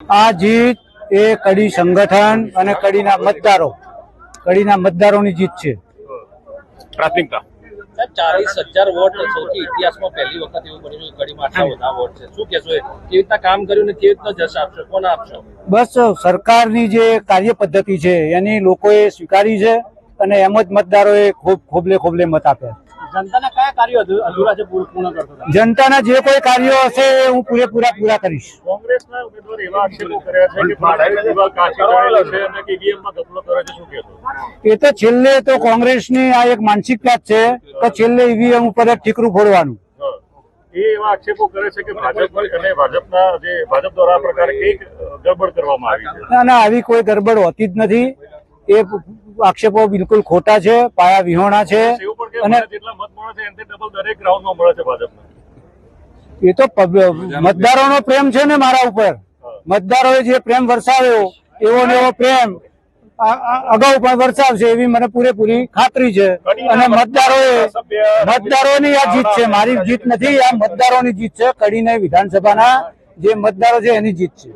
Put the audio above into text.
આ જીત એ કડી સંગઠન અને કડીના મતદારોની જીત છે. પ્રાથમિકતા 40,000 વોટ સૌથી ઇતિહાસમાં પહેલી વખત એવું બન્યું કે કડીમાં આટલા બધા વોટ છે. શું કહેશો? કેવી રીતના કામ કર્યું ને કેવી રીતના જશ આપશો, કોને આપશો? બસ સરકારની જે કાર્ય પદ્ધતિ છે એની લોકોએ સ્વીકારી છે અને એમ જ મતદારોએ ખૂબ ખોબલે મત આપ્યા. જનતાના કયા કાર્યો અધૂરા છે પૂર્ણ કરશો? જનતાના જે કોઈ કાર્યો હશે એ હું પૂરા કરીશ. કોંગ્રેસના ઉમેદવાર એવા આક્ષેપો કર્યા છે કે ભાજપ વિભાગ કાચી ચડેલો છે અને ઈવીએમમાં ગફલો કરે છે. શું કહેશો? એ તો છેલ્લે તો કોંગ્રેસની આ એક માનસિકતા જ છે કે છેલ્લે ઈવીએમ ઉપર જ ઠીકરું ફોડવાનું. એ એવા આક્ષેપો કરે છે કે ભાજપ અને ભાજપ દ્વારા આ પ્રકારે એક ગડબડ કરવામાં આવી છે. ના, આવી કોઈ ગડબડ હોતી જ નથી. એ આક્ષેપો બિલકુલ ખોટા છે, પાયા વિહોણા છે. અને જેટલા મત મળે છે એનાથી ડબલ દરેક રાઉન્ડમાં મળે છે ભાજપને. એ તો મતદારોનો પ્રેમ છે ને મારા ઉપર. મતદારોએ જે પ્રેમ વરસાવ્યો એવો ને એવો પ્રેમ અગાઉ પણ વરસાવશે એવી મને પૂરેપૂરી ખાતરી છે. અને મતદારોની આ જીત છે, મારી જીત નથી. આ મતદારોની જીત છે. કડીને વિધાનસભાના જે મતદારો છે એની જીત છે.